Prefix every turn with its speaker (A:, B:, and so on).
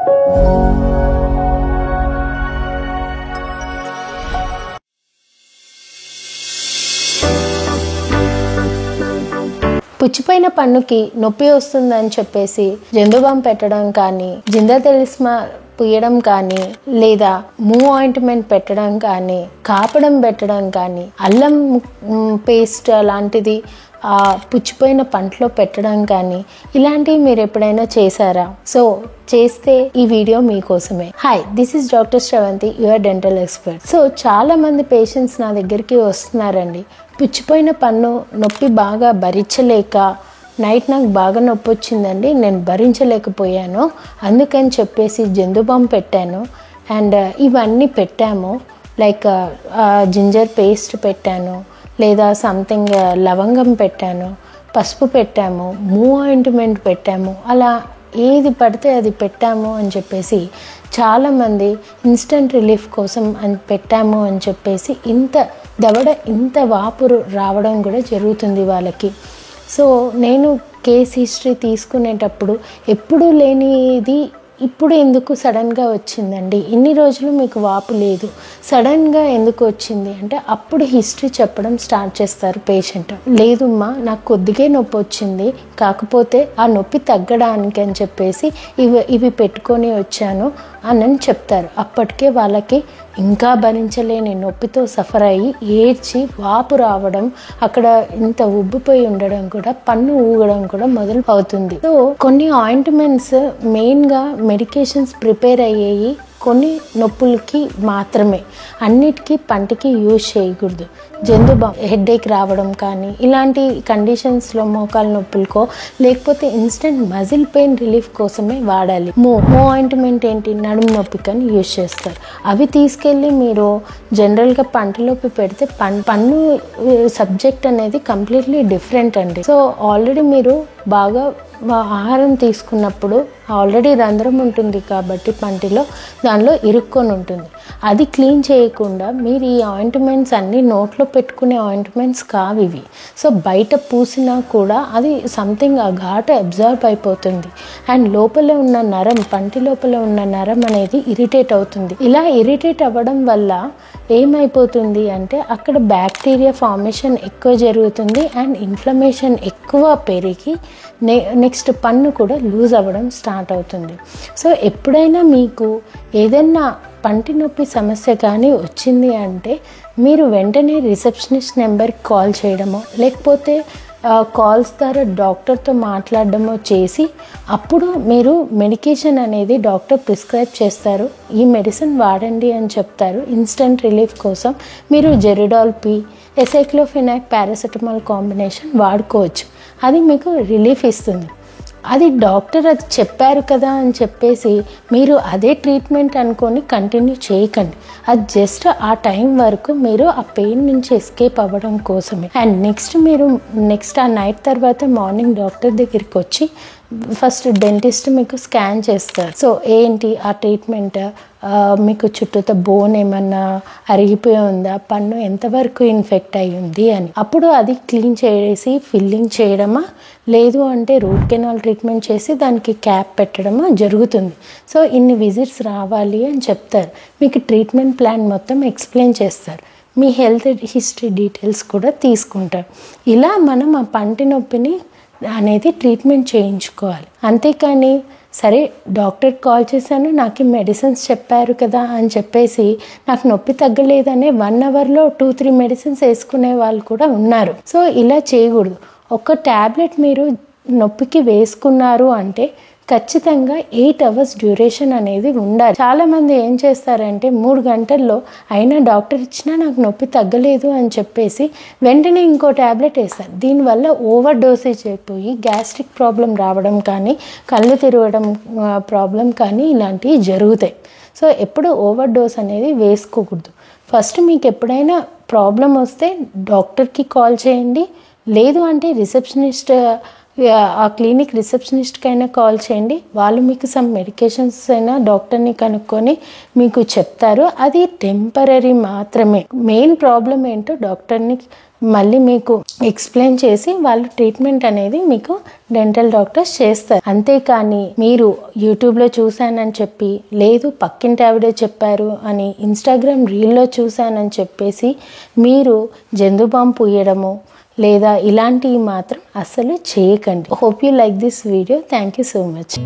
A: పుచ్చిపోయిన పన్నుకి నొప్పి వస్తుందని చెప్పేసి జందుబాం పెట్టడం కానీ, జిందాతెలిస్మా పూయడం కానీ, లేదా మూవ్ ఆయింట్మెంట్ పెట్టడం కానీ, కాపడం పెట్టడం కానీ, అల్లం పేస్ట్ లాంటిది ఆ పుచ్చిపోయిన పంటలో పెట్టడం కానీ ఇలాంటివి మీరు ఎప్పుడైనా చేశారా? సో చేస్తే ఈ వీడియో మీకోసమే. Hi, this is doctor Sravanthi, your dental expert. So చాలా మంది పేషెంట్స్ నా దగ్గరికి వస్తున్నారండి. పుచ్చిపోయిన పన్ను నొప్పి బాగా భరించలేక, నైట్ నాకు బాగా నొప్పి వచ్చిందండి, నేను భరించలేకపోయాను, అందుకని చెప్పేసి జందుబాం పెట్టాను అండ్ ఇవన్నీ పెట్టాము, లైక్ జింజర్ పేస్ట్ పెట్టాను, లేదా సంథింగ్ లవంగం పెట్టాను, పసుపు పెట్టాము, మూవ్ ఆయింట్మెంట్ పెట్టాము, అలా ఏది పడితే అది పెట్టాము అని చెప్పేసి చాలామంది ఇన్స్టెంట్ రిలీఫ్ కోసం అని పెట్టాము అని చెప్పేసి ఇంత వాపు రావడం కూడా జరుగుతుంది వాళ్ళకి. సో నేను కేస్ హిస్టరీ తీసుకునేటప్పుడు ఎప్పుడూ లేనిది ఇప్పుడు ఎందుకు సడన్గా వచ్చిందండి, ఇన్ని రోజులు మీకు వాపు లేదు, సడన్గా ఎందుకు వచ్చింది అంటే అప్పుడు హిస్టరీ చెప్పడం స్టార్ట్ చేస్తారు పేషెంట్. లేదమ్మా, నాకు కొద్దిగా నొప్పి వచ్చింది, కాకపోతే ఆ నొప్పి తగ్గడానికి అని చెప్పేసి ఇవి పెట్టుకొని వచ్చాను అని చెప్తారు. అప్పటికే వాళ్ళకి ఇంకా భరించలేని నొప్పితో సఫర్ అయ్యి ఏడ్చి వాపు రావడం, అక్కడ ఇంత ఉబ్బిపోయి ఉండడం కూడా, పన్ను ఊగడం కూడా మొదలు అవుతుంది. సో కొన్ని ఆయింట్మెంట్స్ మెయిన్గా మెడికేషన్స్ ప్రిపేర్ అయ్యేవి కొన్ని నొప్పులకి మాత్రమే, అన్నిటికీ పంటికి యూజ్ చేయకూడదు. జందుబాం హెడేక్ రావడం కానీ ఇలాంటి కండిషన్స్లో మోకాల నొప్పులకో లేకపోతే ఇన్స్టెంట్ మజిల్ పెయిన్ రిలీఫ్ కోసమే వాడాలి. మూవ్ ఆయింట్మెంట్ ఏంటి, నడుము నొప్పికని యూజ్ చేస్తారు. అవి తీసుకెళ్ళి మీరు జనరల్గా పంటలోకి పెడితే పన్ను సబ్జెక్ట్ అనేది కంప్లీట్లీ డిఫరెంట్ అండి. సో ఆల్రెడీ మీరు బాగా ఆహారం తీసుకున్నప్పుడు ఆల్రెడీ రంధ్రం ఉంటుంది కాబట్టి పంటిలో దానిలో ఇరుక్కొని ఉంటుంది. అది క్లీన్ చేయకుండా మీరు ఈ ఆయింట్మెంట్స్ అన్నీ నోట్లో పెట్టుకునే ఆయింట్మెంట్స్ కావు ఇవి. సో బయట పూసినా కూడా అది సంథింగ్ ఆ ఘాటు అబ్జర్వ్ అయిపోతుంది అండ్ లోపల ఉన్న నరం, పంటి లోపల ఉన్న నరం అనేది ఇరిటేట్ అవుతుంది. ఇలా ఇరిటేట్ అవ్వడం వల్ల ఏమైపోతుంది అంటే అక్కడ బ్యాక్టీరియా ఫార్మేషన్ ఎక్కువ జరుగుతుంది అండ్ ఇన్ఫ్లమేషన్ ఎక్కువ పెరిగి నెక్స్ట్ పన్ను కూడా లూజ్ అవ్వడం స్టార్ట్ అవుతుంది. సో ఎప్పుడైనా మీకు ఏదైనా పంటి నొప్పి సమస్య కానీ వచ్చింది అంటే మీరు వెంటనే రిసెప్షనిస్ట్ నెంబర్కి కాల్ చేయడమో లేకపోతే కాల్స్ ద్వారా డాక్టర్తో మాట్లాడడమో చేసి అప్పుడు మీరు మెడికేషన్ అనేది డాక్టర్ ప్రిస్క్రైబ్ చేస్తారు, ఈ మెడిసిన్ వాడండి అని చెప్తారు. ఇన్స్టెంట్ రిలీఫ్ కోసం మీరు జెరిడాల్ పి, ఎసైక్లోఫెనాక్, పారాసెటమాల్ కాంబినేషన్ వాడుకోవచ్చు. అది మీకు రిలీఫ్ ఇస్తుంది. అది డాక్టర్ అది చెప్పారు కదా అని చెప్పేసి మీరు అదే ట్రీట్మెంట్ అనుకొని కంటిన్యూ చేయకండి. అది జస్ట్ ఆ టైం వరకు మీరు ఆ పెయిన్ నుంచి ఎస్కేప్ అవ్వడం కోసమే. అండ్ నెక్స్ట్ ఆ నైట్ తర్వాత మార్నింగ్ డాక్టర్ దగ్గరికి వచ్చి ఫస్ట్ డెంటిస్ట్ మీకు స్కాన్ చేస్తారు. సో ఏంటి ఆ ట్రీట్మెంట్, మీకు చుట్టూతో బోన్ ఏమన్నా అరిగిపోయి ఉందా, పన్ను ఎంతవరకు ఇన్ఫెక్ట్ అయ్యి ఉంది అని. అప్పుడు అది క్లీన్ చేసి ఫిల్లింగ్ చేయడమా లేదు అంటే రూట్ కెనాల్ ట్రీట్మెంట్ చేసి దానికి క్యాప్ పెట్టడమా జరుగుతుంది. సో ఇన్ని విజిట్స్ రావాలి అని చెప్తారు. మీకు ట్రీట్మెంట్ ప్లాన్ మొత్తం ఎక్స్ప్లెయిన్ చేస్తారు. మీ హెల్త్ హిస్టరీ డీటెయిల్స్ కూడా తీసుకుంటారు. ఇలా మనం ఆ పంటి నొప్పిని అనేది ట్రీట్మెంట్ చేయించుకోవాలి. అంతేకాని సరే డాక్టర్కి కాల్ చేశాను, నాకు మెడిసిన్స్ చెప్పారు కదా అని చెప్పేసి నాకు నొప్పి తగ్గలేదనే 1 అవర్లో 2-3 మెడిసిన్స్ వేసుకునే వాళ్ళు కూడా ఉన్నారు. సో ఇలా చేయకూడదు. ఒక ట్యాబ్లెట్ మీరు నొప్పికి వేసుకున్నారు అంటే ఖచ్చితంగా 8 అవర్స్ డ్యూరేషన్ అనేది ఉండాలి. చాలామంది ఏం చేస్తారంటే 3 గంటల్లో అయినా డాక్టర్ ఇచ్చినా నాకు నొప్పి తగ్గలేదు అని చెప్పేసి వెంటనే ఇంకో ట్యాబ్లెట్ వేస్తారు. దీనివల్ల ఓవర్ డోసేజ్ అయిపోయి గ్యాస్ట్రిక్ ప్రాబ్లం రావడం కానీ, కళ్ళు తిరగడం ప్రాబ్లం కానీ ఇలాంటివి జరుగుతాయి. సో ఎప్పుడు ఓవర్ డోస్ అనేది వేసుకోకూడదు. ఫస్ట్ మీకు ఎప్పుడైనా ప్రాబ్లం వస్తే డాక్టర్కి కాల్ చేయండి, లేదు అంటే రిసెప్షనిస్ట్ ఆ క్లినిక్ రిసెప్షనిస్ట్కి అయినా కాల్ చేయండి. వాళ్ళు మీకు సమ్ మెడికేషన్స్ అయినా డాక్టర్ని కనుక్కొని మీకు చెప్తారు. అది టెంపరీ మాత్రమే. మెయిన్ ప్రాబ్లం ఏంటో డాక్టర్ని మళ్ళీ మీకు ఎక్స్ప్లెయిన్ చేసి వాళ్ళు ట్రీట్మెంట్ అనేది మీకు డెంటల్ డాక్టర్స్ చేస్తారు. అంతేకాని మీరు యూట్యూబ్లో చూశానని చెప్పి, లేదు పక్కింటి ఆవిడే చెప్పారు అని, ఇన్స్టాగ్రామ్ రీల్లో చూశానని చెప్పేసి మీరు జందుబాం పూయడము లేదా ఇలాంటివి మాత్రం అస్సలు చేయకండి. Hope you like this video. Thank you so much.